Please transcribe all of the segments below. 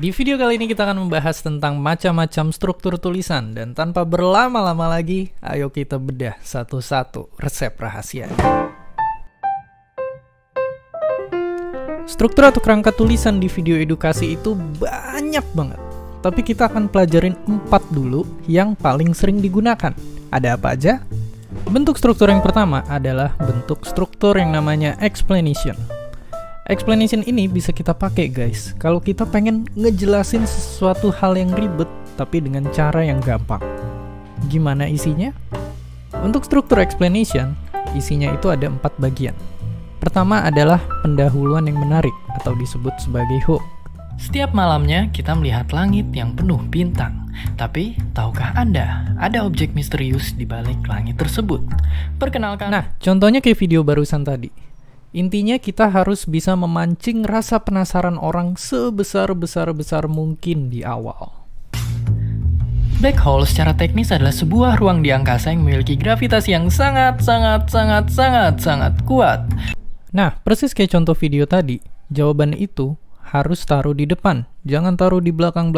Di video kali ini kita akan membahas tentang macam-macam struktur tulisan, dan tanpa berlama-lama lagi, ayo kita bedah satu-satu resep rahasia. Struktur atau kerangka tulisan di video edukasi itu banyak banget, tapi kita akan pelajarin 4 dulu yang paling sering digunakan. Ada apa aja? Bentuk struktur yang pertama adalah bentuk struktur yang namanya explanation. Explanation ini bisa kita pakai guys kalau kita pengen ngejelasin sesuatu hal yang ribet tapi dengan cara yang gampang. Gimana isinya? Untuk struktur explanation, isinya itu ada 4 bagian. Pertama adalah pendahuluan yang menarik atau disebut sebagai hook. Setiap malamnya kita melihat langit yang penuh bintang. Tapi, tahukah Anda, ada objek misterius di balik langit tersebut? Perkenalkan. Nah, contohnya kayak video barusan tadi. Intinya kita harus bisa memancing rasa penasaran orang sebesar-besar mungkin di awal. Black hole secara teknis adalah sebuah ruang di angkasa yang memiliki gravitasi yang sangat kuat. Nah, persis kayak contoh video tadi, jawaban itu harus taruh di depan, jangan taruh di belakang,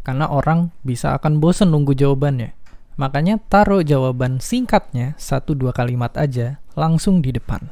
karena orang bisa akan bosen nunggu jawabannya. Makanya taruh jawaban singkatnya 1-2 kalimat aja langsung di depan.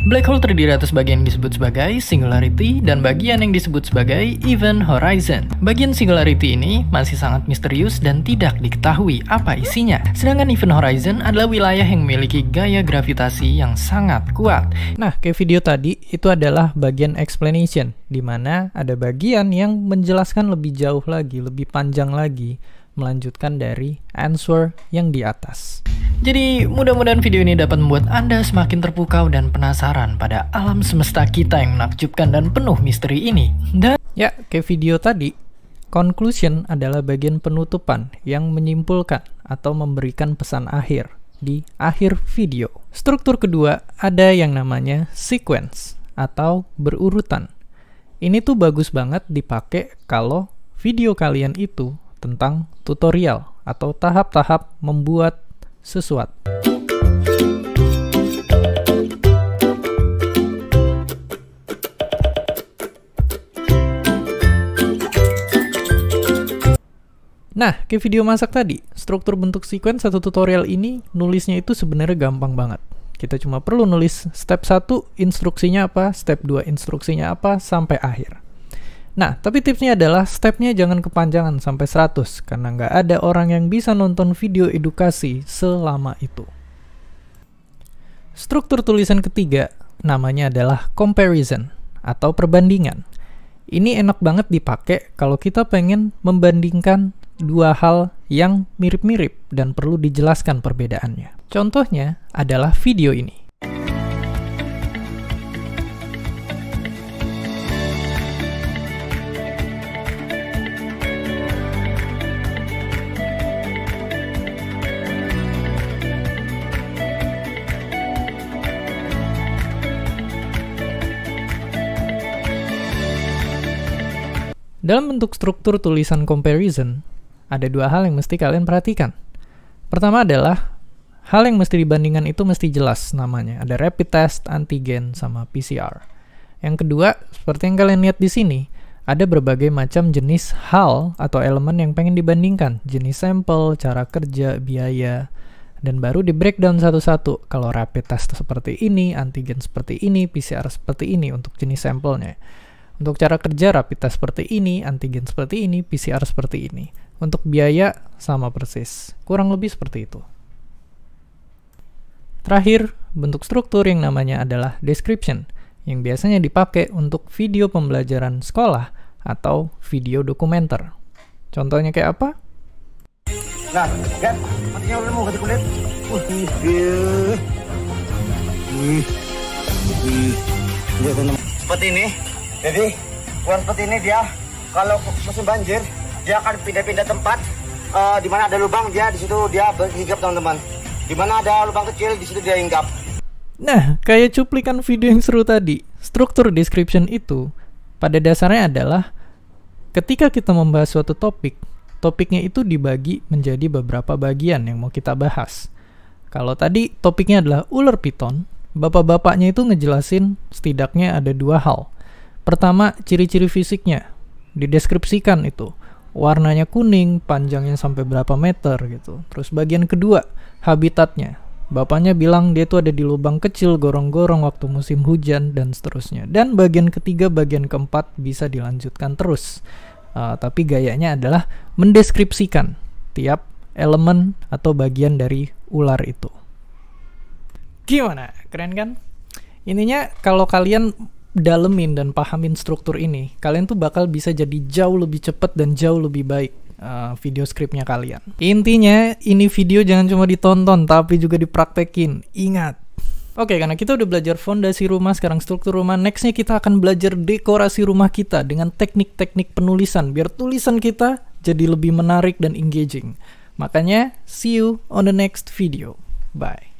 Black hole terdiri atas bagian yang disebut sebagai singularity dan bagian yang disebut sebagai event horizon. Bagian singularity ini masih sangat misterius dan tidak diketahui apa isinya. Sedangkan event horizon adalah wilayah yang memiliki gaya gravitasi yang sangat kuat. Nah, kayak video tadi, itu adalah bagian explanation, di mana ada bagian yang menjelaskan lebih jauh lagi, lebih panjang lagi, melanjutkan dari answer yang di atas. Jadi, mudah-mudahan video ini dapat membuat Anda semakin terpukau dan penasaran pada alam semesta kita yang menakjubkan dan penuh misteri ini. Dan ya, kayak video tadi, conclusion adalah bagian penutupan yang menyimpulkan atau memberikan pesan akhir di akhir video. Struktur kedua ada yang namanya sequence atau berurutan. Ini tuh bagus banget dipakai kalau video kalian itu tentang tutorial atau tahap-tahap membuat sesuatu. Nah, kayak video masak tadi, struktur bentuk sequence satu tutorial ini nulisnya itu sebenarnya gampang banget. Kita cuma perlu nulis step 1 instruksinya apa, step 2 instruksinya apa, sampai akhir. Nah, tapi tipsnya adalah stepnya jangan kepanjangan sampai 100, karena nggak ada orang yang bisa nonton video edukasi selama itu. Struktur tulisan ketiga namanya adalah comparison atau perbandingan. Ini enak banget dipakai kalau kita pengen membandingkan dua hal yang mirip-mirip dan perlu dijelaskan perbedaannya. Contohnya adalah video ini. Dalam bentuk struktur tulisan comparison, ada 2 hal yang mesti kalian perhatikan. Pertama adalah, hal yang mesti dibandingkan itu mesti jelas namanya. Ada rapid test, antigen, sama PCR. Yang kedua, seperti yang kalian lihat di sini, ada berbagai macam jenis hal atau elemen yang pengen dibandingkan. Jenis sampel, cara kerja, biaya, dan baru di breakdown satu-satu. Kalau rapid test seperti ini, antigen seperti ini, PCR seperti ini untuk jenis sampelnya. Untuk cara kerja, rapid test seperti ini, antigen seperti ini, PCR seperti ini. Untuk biaya, sama persis. Kurang lebih seperti itu. Terakhir, bentuk struktur yang namanya adalah description, yang biasanya dipakai untuk video pembelajaran sekolah atau video dokumenter. Contohnya kayak apa? Nah, kan, matinya udah mau ganti kulit. Seperti ini. Jadi, uang seperti ini dia, kalau musim banjir, dia akan pindah-pindah tempat. Di mana ada lubang, dia di situ dia berhinggap, teman-teman. Di mana ada lubang kecil, di situ dia hinggap. Nah, kayak cuplikan video yang seru tadi, struktur description itu pada dasarnya adalah ketika kita membahas suatu topik, topiknya itu dibagi menjadi beberapa bagian yang mau kita bahas. Kalau tadi topiknya adalah ular piton, bapak-bapaknya itu ngejelasin setidaknya ada 2 hal. Pertama, ciri-ciri fisiknya. dideskripsikan itu. Warnanya kuning, panjangnya sampai berapa meter gitu. Terus bagian kedua, habitatnya. Bapaknya bilang dia tuh ada di lubang kecil, gorong-gorong waktu musim hujan, dan seterusnya. Dan bagian ketiga, bagian keempat bisa dilanjutkan terus. Tapi gayanya adalah mendeskripsikan tiap elemen atau bagian dari ular itu. Gimana? Keren kan? Ininya kalau kalian dalemin dan pahamin struktur ini, kalian tuh bakal bisa jadi jauh lebih cepat dan jauh lebih baik video skripnya kalian. Intinya, ini video jangan cuma ditonton, tapi juga dipraktekin. Ingat. Oke, karena kita udah belajar fondasi rumah, sekarang struktur rumah. Nextnya kita akan belajar dekorasi rumah kita dengan teknik-teknik penulisan, biar tulisan kita jadi lebih menarik dan engaging. Makanya, see you on the next video. Bye.